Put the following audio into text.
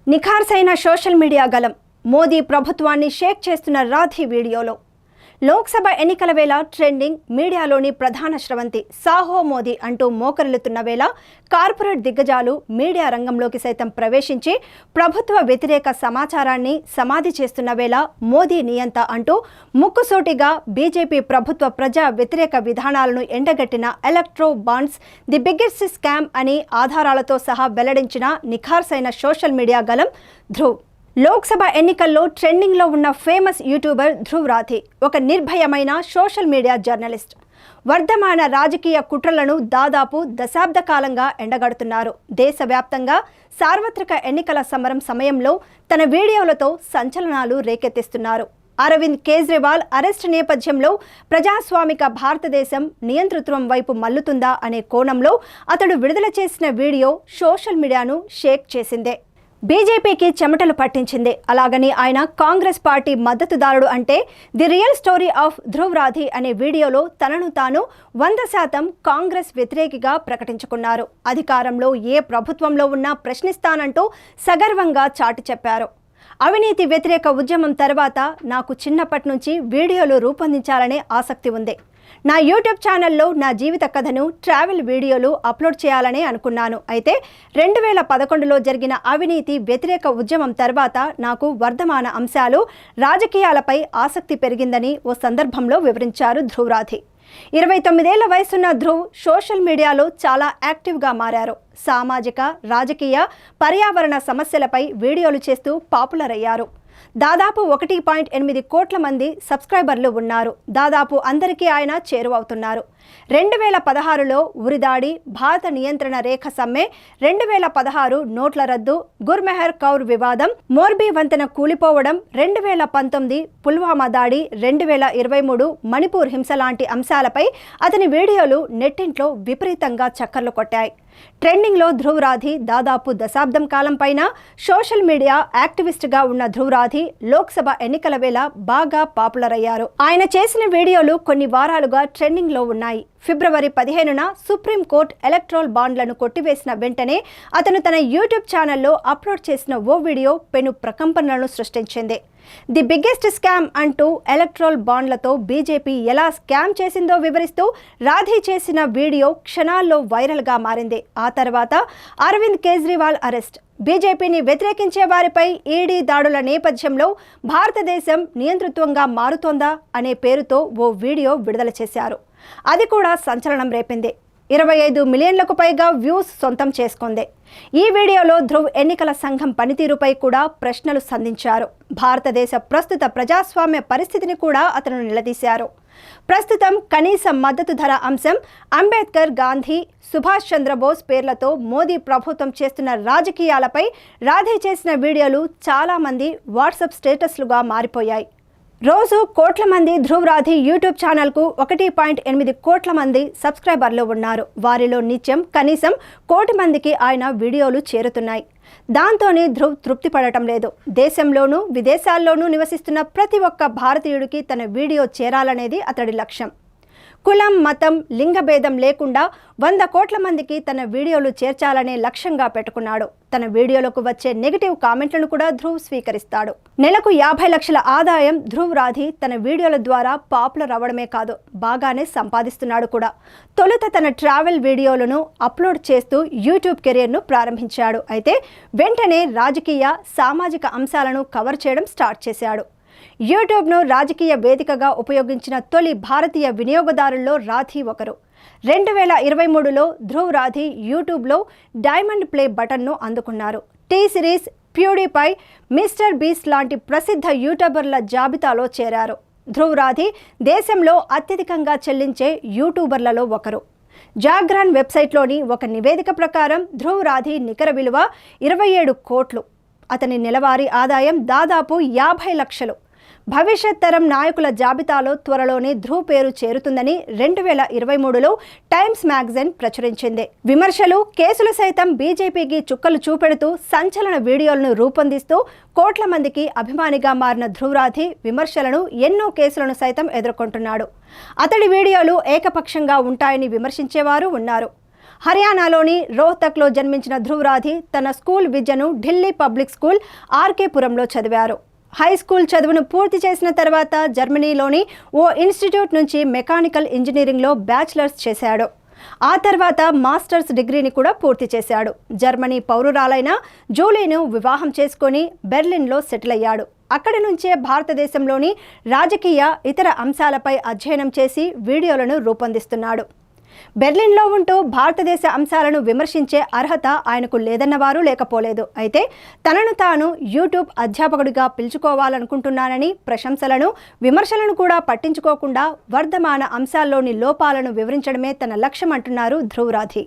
నిఖార్సైన social media గలం మోదీ ప్రభుత్వాన్ని షేక్ చేస్తున్న రాధి వీడియోలో లోక్సభ ఎన్నికల వేళ ట్రెండింగ్ మీడియాలోని ప్రధాన స్రవంతి సాహో మోదీ అంటూ మోకరిల్లుతున్న వేళ కార్పొరేట్ దిగ్గజాలు మీడియా రంగంలోకి సైతం ప్రవేశించి ప్రభుత్వ వ్యతిరేక సమాచారాన్ని సమాధి చేస్తున్న వేళ మోదీ నియంత అంటూ ముక్కుసూటిగా బీజేపీ ప్రభుత్వ ప్రజా వ్యతిరేక విధానాలను ఎండగట్టిన electro bonds the biggest scam అని ఆధారాలతో సహా వెల్లడించిన నిఖార్సైన సోషల్ మీడియా గలం ధ్రువ్. లోక్సభ ఎన్నికల్లో ట్రెండింగ్లో ఉన్న ఫేమస్ యూట్యూబర్ ధ్రువ్ రాథీ ఒక నిర్భయమైన సోషల్ మీడియా జర్నలిస్ట్. వర్ధమాన రాజకీయ కుట్రలను దాదాపు దశాబ్ద కాలంగా ఎండగడుతున్నారు. దేశవ్యాప్తంగా సార్వత్రిక ఎన్నికల సమరం సమయంలో తన వీడియోలతో సంచలనాలు రేకెత్తిస్తున్నారు. అరవింద్ కేజ్రీవాల్ అరెస్ట్ నేపథ్యంలో ప్రజాస్వామిక భారతదేశం నియంతృత్వం వైపు మల్లుతుందా అనే కోణంలో అతడు విడుదల చేసిన వీడియో సోషల్ మీడియాను షేక్ చేసిందే. బీజేపీకి చెమటలు పట్టించింది. అలాగని ఆయన కాంగ్రెస్ పార్టీ మద్దతుదారుడు అంటే the real story of Dhruv Rathee అనే వీడియోలో తనను తాను 100% కాంగ్రెస్ వ్యతిరేకిగా ప్రకటించుకున్నారు. అధికారంలో ఏ ప్రభుత్వంలో ఉన్నా ప్రశ్నిస్తానంటూ సగర్వంగా చాటి చెప్పారు. అవినీతి వ్యతిరేక ఉద్యమం తర్వాత నాకు చిన్నప్పటి నుంచి వీడియోలు రూపొందించాలనే ఆసక్తి ఉంది. నా యూట్యూబ్ ఛానల్లో నా జీవిత కథను ట్రావెల్ వీడియోలు అప్లోడ్ చేయాలనే అనుకున్నాను. అయితే 2011లో జరిగిన అవినీతి వ్యతిరేక ఉద్యమం తర్వాత నాకు వర్ధమాన అంశాలు రాజకీయాలపై ఆసక్తి పెరిగిందని ఓ సందర్భంలో వివరించారు ధ్రువ్ రాథీ. 29 ఏళ్ల వయసున్న ధ్రువ్ సోషల్ మీడియాలో చాలా యాక్టివ్గా మారారు. సామాజిక, రాజకీయ, పర్యావరణ సమస్యలపై వీడియోలు చేస్తూ పాపులర్ అయ్యారు. దాదాపు 1.8 కోట్ల మంది సబ్స్క్రైబర్లు ఉన్నారు. దాదాపు అందరికీ ఆయన చేరువవుతున్నారు. 2016లో ఉరిదాడి, భారత నియంత్రణ రేఖ సమ్మె, 2016 నోట్ల రద్దు, గుర్మెహర్ కౌర్ వివాదం, మోర్బీ వంతెన కూలిపోవడం, 2019 పుల్వామా దాడి, 2023 మణిపూర్ హింస లాంటి అంశాలపై అతని వీడియోలు నెట్టింట్లో విపరీతంగా చక్కర్లు కొట్టాయి. ట్రెండింగ్లో ధ్రువ్ రాథీ దాదాపు దశాబ్దం కాలం పైన సోషల్ మీడియా యాక్టివిస్ట్గా ఉన్న ధ్రువ్ రాథీ లోక్సభ ఎన్నికల వేళ బాగా పాపులర్ అయ్యారు. ఆయన చేసిన వీడియోలు కొన్ని వారాలుగా ట్రెండింగ్లో ఉన్నాయి. ఫిబ్రవరి 15న సుప్రీంకోర్టు ఎలక్ట్రల్ బాండ్లను కొట్టివేసిన వెంటనే అతను తన యూట్యూబ్ ఛానల్లో అప్లోడ్ చేసిన ఓ వీడియో పెను ప్రకంపనలను సృష్టించింది. ది బిగ్గెస్ట్ స్కామ్ అంటూ ఎలక్ట్రల్ బాండ్లతో బీజేపీ ఎలా స్కామ్ చేసిందో వివరిస్తూ రాధీ చేసిన వీడియో క్షణాల్లో వైరల్గా మారింది. ఆ తర్వాత అరవింద్ కేజ్రీవాల్ అరెస్ట్, బీజేపీని వ్యతిరేకించే వారిపై ఈడీ దాడుల నేపథ్యంలో భారతదేశం నియంతృత్వంగా మారుతోందా అనే పేరుతో ఓ వీడియో విడుదల చేశారు. అది కూడా సంచలనం రేపింది. 25 మిలియన్లకు పైగా వ్యూస్ సొంతం చేసుకుంది. ఈ వీడియోలో ధ్రువ్ ఎన్నికల సంఘం పనితీరుపై కూడా ప్రశ్నలు సంధించారు. భారతదేశ ప్రస్తుత ప్రజాస్వామ్య పరిస్థితిని కూడా అతను నిలదీశారు. ప్రస్తుతం కనీస మద్దతు ధర అంశం, అంబేద్కర్, గాంధీ, సుభాష్ చంద్రబోస్ పేర్లతో మోదీ ప్రభుత్వం చేస్తున్న రాజకీయాలపై రాధీ చేసిన వీడియోలు చాలామంది వాట్సాప్ స్టేటస్లుగా మారిపోయాయి. రోజు కోట్ల మంది ధ్రువ్ రాథీ యూట్యూబ్ ఛానల్కు 1.8 కోట్ల మంది సబ్స్క్రైబర్లు ఉన్నారు. వారిలో నిత్యం కనీసం 1 కోటి మందికి ఆయన వీడియోలు చేరుతున్నాయి. దాంతోనే ధ్రువ్ తృప్తి పడటం లేదు. దేశంలోనూ విదేశాల్లోనూ నివసిస్తున్న ప్రతి ఒక్క భారతీయుడికి తన వీడియో చేరాలనేది అతడి లక్ష్యం. కులం, మతం, లింగభేదం లేకుండా 100 కోట్ల మందికి తన వీడియోలు చేర్చాలనే లక్ష్యంగా పెట్టుకున్నాడు. తన వీడియోలకు వచ్చే నెగిటివ్ కామెంట్లను కూడా ధ్రువ్ స్వీకరిస్తాడు. నెలకు 50 లక్షల ఆదాయం ధ్రువ్ రాథీ తన వీడియోల ద్వారా పాపులర్ అవ్వడమే కాదు, బాగానే సంపాదిస్తున్నాడు కూడా. తొలుత తన ట్రావెల్ వీడియోలను అప్లోడ్ చేస్తూ యూట్యూబ్ కెరీర్ను ప్రారంభించాడు. అయితే వెంటనే రాజకీయ, సామాజిక అంశాలను కవర్ చేయడం స్టార్ట్ చేశాడు. యూట్యూబ్ను రాజకీయ వేదికగా ఉపయోగించిన తొలి భారతీయ వినియోగదారుల్లో రాథీ ఒకరు. 2023లో ధ్రువ్ రాథీ యూట్యూబ్లో డైమండ్ ప్లే బటన్ను అందుకున్నారు. టీ సిరీస్, ప్యూడీపై, మిస్టర్ బీస్ట్ లాంటి ప్రసిద్ధ యూట్యూబర్ల జాబితాలో చేరారు. ధ్రువ్ రాథీ దేశంలో అత్యధికంగా చెల్లించే యూట్యూబర్లలో ఒకరు. జాగ్రాన్ వెబ్సైట్లోని ఒక నివేదిక ప్రకారం ధ్రువ్ రాథీ నికర విలువ 27 కోట్లు. అతని నెలవారీ ఆదాయం దాదాపు 50 లక్షలు. భవిష్యత్ తరం నాయకుల జాబితాలో త్వరలోనే ధ్రువ్ పేరు చేరుతుందని 2023లో టైమ్స్ మ్యాగజైన్ ప్రచురించింది. విమర్శలు, కేసులు సైతం బీజేపీకి చుక్కలు చూపెడుతూ సంచలన వీడియోలను రూపొందిస్తూ కోట్ల మందికి అభిమానిగా మారిన ధ్రువ్ రాథీ విమర్శలను, ఎన్నో కేసులను సైతం ఎదుర్కొంటున్నాడు. అతడి వీడియోలు ఏకపక్షంగా ఉంటాయని విమర్శించేవారు ఉన్నారు. హర్యానాలోని రోహ్తక్లో జన్మించిన ధ్రువరాధి తన స్కూల్ విద్యను ఢిల్లీ పబ్లిక్ స్కూల్ ఆర్కేపురంలో చదివారు. హై స్కూల్ చదువును పూర్తి చేసిన తర్వాత జర్మనీలోని ఓ ఇన్స్టిట్యూట్ నుంచి మెకానికల్ ఇంజనీరింగ్లో బ్యాచిలర్స్ చేశాడు. ఆ తర్వాత మాస్టర్స్ డిగ్రీని కూడా పూర్తి చేశాడు. జర్మనీ పౌరురాలైన జూలీను వివాహం చేసుకొని బెర్లిన్లో సెటిల్ అయ్యాడు. అక్కడి నుంచే భారతదేశంలోని రాజకీయ ఇతర అంశాలపై అధ్యయనం చేసి వీడియోలను రూపొందిస్తున్నాడు. బెర్లిన్లో ఉంటూ భారతదేశ అంశాలను విమర్శించే అర్హత ఆయనకు లేదన్నవారు లేకపోలేదు. అయితే తనను తాను యూట్యూబ్ అధ్యాపకుడిగా పిలుచుకోవాలనుకుంటున్నానని, ప్రశంసలను విమర్శలను కూడా పట్టించుకోకుండా వర్ధమాన అంశాల్లోని లోపాలను వివరించడమే తన లక్ష్యం అంటున్నారు ధ్రువరాధి.